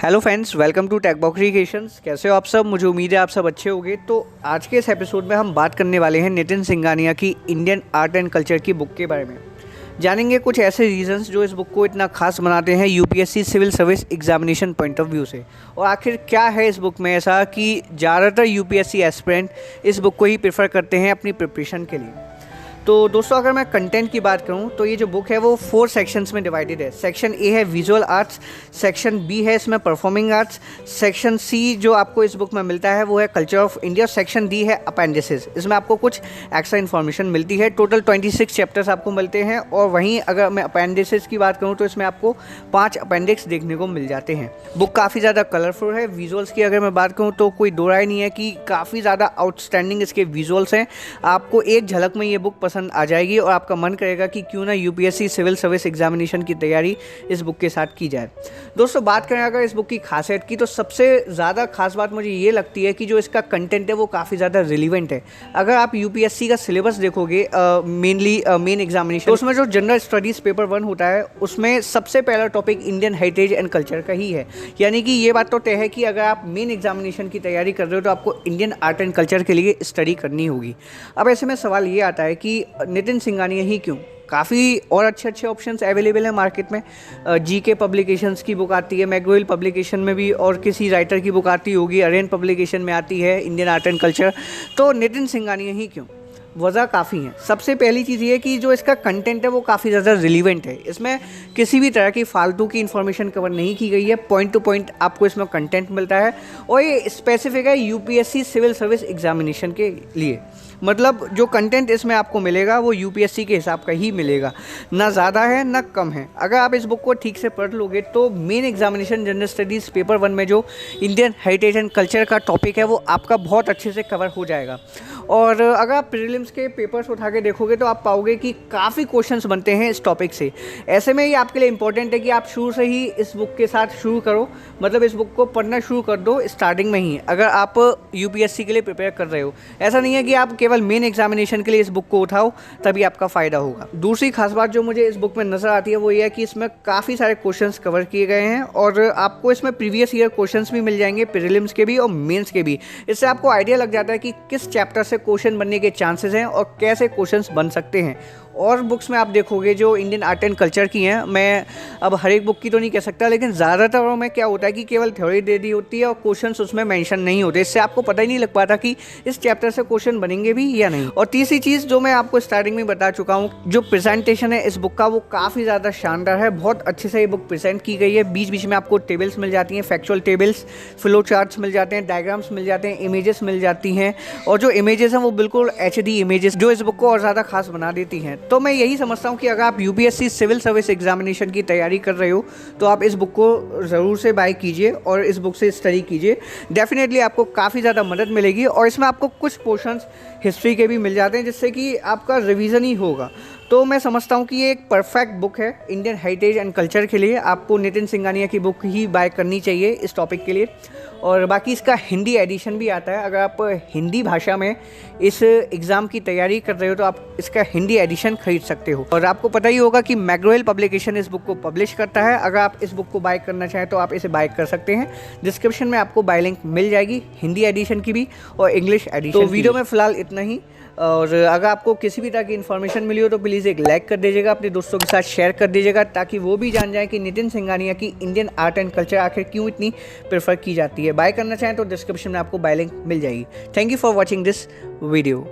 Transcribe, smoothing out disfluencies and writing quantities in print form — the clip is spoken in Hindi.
Hello friends, welcome to Techbox creations. कैसे हो आप सब? मुझे उम्मीद है आप सब अच्छे होंगे। तो आज के इस एपिसोड में हम बात करने वाले हैं नितिन सिंघानिया की इंडियन आर्ट एंड कल्चर की बुक के बारे में। जानेंगे कुछ ऐसे रीजंस जो इस बुक को इतना खास बनाते हैं UPSC civil service examination point of view से, और आखिर क्या है इस बुक में ऐसा कि ज़्यादातर यूपीएससी एस्पिरेंट इस बुक को ही प्रेफर करते हैं अपनी प्रिपरेशन के लिए। तो दोस्तों, अगर मैं कंटेंट की बात करूं तो ये जो बुक है वो 4 सेक्शंस में डिवाइडेड है। सेक्शन ए है विजुअल आर्ट्स, सेक्शन बी है इसमें परफॉर्मिंग आर्ट्स, सेक्शन सी जो आपको इस बुक में मिलता है वो है culture of India, section D है अपेंडिसेस। इसमें आपको कुछ एक्स्ट्रा इन्फॉर्मेशन मिलती है। टोटल 26 चैप्टर्स आपको मिलते हैं, और वहीं अगर मैं अपेंडिसेस की बात करूँ तो इसमें आपको 5 अपेंडिक्स देखने को मिल जाते हैं। बुक काफ़ी ज़्यादा कलरफुल है। विजुअल्स की अगर मैं बात करूँ तो कोई दो राय नहीं है कि काफ़ी ज़्यादा आउटस्टैंडिंग इसके विजुअल्स हैं। आपको एक झलक में ये बुक पसंद आ जाएगी और आपका मन करेगा कि क्यों ना यूपीएससी सिविल सर्विस एग्जामिनेशन की तैयारी इस बुक के साथ की जाए। दोस्तों, बात करें अगर इस बुक की खासियत की, तो सबसे ज़्यादा खास बात मुझे ये लगती है कि जो इसका कंटेंट है वो काफ़ी ज़्यादा रिलीवेंट है। अगर आप यूपीएससी का सिलेबस देखोगे मेनली मेन एग्जामिनेशन, तो उसमें जो जनरल स्टडीज़ पेपर 1 होता है उसमें सबसे पहला topic Indian heritage and culture का ही है। यानी कि ये बात तो तय है कि अगर आप मेन एग्जामिनेशन की तैयारी कर रहे हो तो आपको इंडियन आर्ट एंड कल्चर के लिए स्टडी करनी होगी। अब ऐसे में सवाल ये आता है कि नितिन सिंघानिया ही क्यों? काफ़ी और अच्छे ऑप्शंस अवेलेबल हैं मार्केट में। जीके पब्लिकेशंस की बुक आती है, मैकग्रो-हिल पब्लिकेशन में भी, और किसी राइटर की बुक आती होगी, अरेन पब्लिकेशन में आती है इंडियन आर्ट एंड कल्चर। तो नितिन सिंघानिया ही क्यों? वजह काफ़ी है। सबसे पहली चीज़ ये कि जो इसका कंटेंट है वो काफ़ी ज़्यादा रिलीवेंट है। इसमें किसी भी तरह की फालतू की इन्फॉर्मेशन कवर नहीं की गई है। पॉइंट टू पॉइंट आपको इसमें कंटेंट मिलता है, और ये स्पेसिफिक है यूपीएससी सिविल सर्विस एग्जामिनेशन के लिए। मतलब जो कंटेंट इसमें आपको मिलेगा वो यूपीएससी के हिसाब का ही मिलेगा, ना ज़्यादा है ना कम है। अगर आप इस बुक को ठीक से पढ़ लोगे तो main examination general studies paper 1 में जो इंडियन हेरिटेज एंड कल्चर का टॉपिक है वो आपका बहुत अच्छे से कवर हो जाएगा। और अगर आप प्रीलिम्स के पेपर्स उठा के देखोगे तो आप पाओगे कि काफ़ी क्वेश्चंस बनते हैं इस टॉपिक से। ऐसे में ये आपके लिए इंपॉर्टेंट है कि आप शुरू से ही इस बुक के साथ शुरू करो, मतलब इस बुक को पढ़ना शुरू कर दो स्टार्टिंग में ही, अगर आप यूपीएससी के लिए प्रिपेयर कर रहे हो। ऐसा नहीं है कि आप केवल मेन एग्जामिनेशन के लिए इस बुक को उठाओ तभी आपका फ़ायदा होगा। दूसरी खास बात जो मुझे इस बुक में नज़र आती है वो ये है कि इसमें काफ़ी सारे क्वेश्चंस कवर किए गए हैं, और आपको इसमें प्रीवियस ईयर क्वेश्चंस भी मिल जाएंगे, प्रीलिम्स के भी और मेंस के भी। इससे आपको आइडिया लग जाता है कि किस चैप्टर से क्वेश्चन बनने के चांसेस हैं और कैसे क्वेश्चंस बन सकते हैं। और बुक्स में आप देखोगे जो इंडियन आर्ट एंड कल्चर की हैं, मैं अब हर एक बुक की तो नहीं कह सकता, लेकिन ज़्यादातर में क्या होता है कि केवल थ्योरी दे दी होती है और क्वेश्चंस उसमें मेंशन नहीं होते। इससे आपको पता ही नहीं लग पाता कि इस चैप्टर से क्वेश्चन बनेंगे भी या नहीं। और तीसरी चीज़ जो मैं आपको स्टार्टिंग में बता चुका हूँ, जो प्रेजेंटेशन है इस बुक का वो काफ़ी ज़्यादा शानदार है। बहुत अच्छे से ये बुक प्रेजेंट की गई है। बीच बीच में आपको टेबल्स मिल जाती हैं, फैक्चुअल टेबल्स, फ्लो चार्ट्स मिल जाते हैं, डायग्राम्स मिल जाते हैं, इमेजेस मिल जाती हैं, और जो इमेजेस हैं वो बिल्कुल HD इमेजेस जो इस बुक को और ज़्यादा खास बना देती हैं। तो मैं यही समझता हूँ कि अगर आप यूपीएससी सिविल सर्विस एग्जामिनेशन की तैयारी कर रहे हो तो आप इस बुक को ज़रूर से बाय कीजिए और इस बुक से स्टडी कीजिए। डेफिनेटली आपको काफ़ी ज़्यादा मदद मिलेगी, और इसमें आपको कुछ पोर्शंस हिस्ट्री के भी मिल जाते हैं जिससे कि आपका रिवीजन ही होगा। तो मैं समझता हूँ कि ये एक परफेक्ट बुक है इंडियन हेरिटेज एंड कल्चर के लिए। आपको नितिन सिंघानिया की बुक ही बाय करनी चाहिए इस टॉपिक के लिए। और बाकी इसका हिंदी एडिशन भी आता है। अगर आप हिंदी भाषा में इस एग्ज़ाम की तैयारी कर रहे हो तो आप इसका हिंदी एडिशन खरीद सकते हो। और आपको पता ही होगा कि मैकग्रो-हिल पब्लिकेशन इस बुक को पब्लिश करता है। अगर आप इस बुक को बाय करना चाहें तो आप इसे बाय कर सकते हैं। डिस्क्रिप्शन में आपको बाय लिंक मिल जाएगी, हिंदी एडिशन की भी और इंग्लिश एडिशन। तो वीडियो में फ़िलहाल इतना ही। और अगर आपको किसी भी तरह की इन्फॉर्मेशन मिली हो तो प्लीज़ एक लाइक कर दीजिएगा, अपने दोस्तों के साथ शेयर कर दीजिएगा, ताकि वो भी जान जाएं कि नितिन सिंघानिया की इंडियन आर्ट एंड कल्चर आखिर क्यों इतनी प्रेफर की जाती है। बाय करना चाहें तो डिस्क्रिप्शन में आपको बाय लिंक मिल जाएगी। Thank you for watching this video.